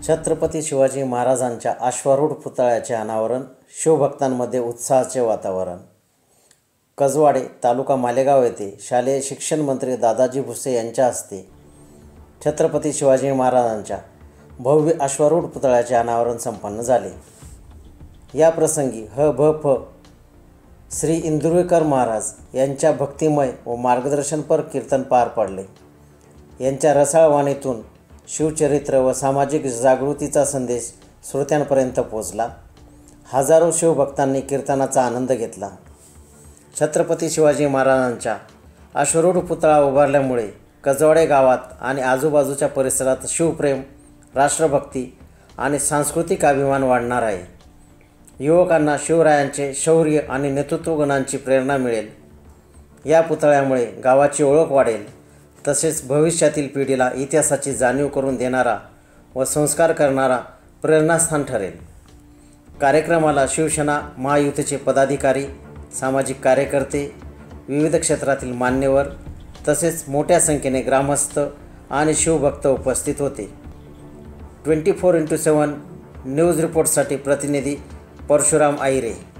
छत्रपती शिवाजी महाराजांच्या अश्वारूढ पुतळ्याचे अनावरण, शिवभक्तांमध्ये उत्साहाचे वातावरण. कसवाडे, तालुका मालेगाव येथे शालेय शिक्षण मंत्री दादाजी भुसे यांच्या हस्ते छत्रपती शिवाजी महाराजांच्या भव्य अश्वारूढ पुतळ्याचे अनावरण संपन्न झाले. या प्रसंगी ह.भ.प. श्री इंदुरीकर महाराज यांच्या भक्तिमय व मार्गदर्शनपर कीर्तन पार पडले. यांच्या रसाळ वाणीतून शिवचरित्र व सामाजिक जागृतीचा संदेश श्रोत्यांपर्यंत पोचला. हजारो शिवभक्तांनी कीर्तनाचा आनंद घेतला. छत्रपती शिवाजी महाराजांच्या अश्वारूढ पुतळा उभारल्यामुळे कसवाडे गावात आणि आजूबाजूच्या परिसरात शिवप्रेम, राष्ट्रभक्ती आणि सांस्कृतिक अभिमान वाढणार आहे. युवकांना शिवरायांचे शौर्य आणि नेतृत्वगुणांची प्रेरणा मिळेल. या पुतळ्यामुळे गावाची ओळख वाढेल, तसेच भविष्यातील पिढीला इतिहासाची जाणीव करून देणारा व संस्कार करणारा प्रेरणास्थान ठरेल. कार्यक्रमाला शिवसेना महायुतीचे पदाधिकारी, सामाजिक कार्यकर्ते, विविध क्षेत्रातील मान्यवर तसेच मोठ्या संख्येने ग्रामस्थ आणि शिवभक्त उपस्थित होते. 24x7 न्यूज रिपोर्टसाठी प्रतिनिधी परशुराम आईरे.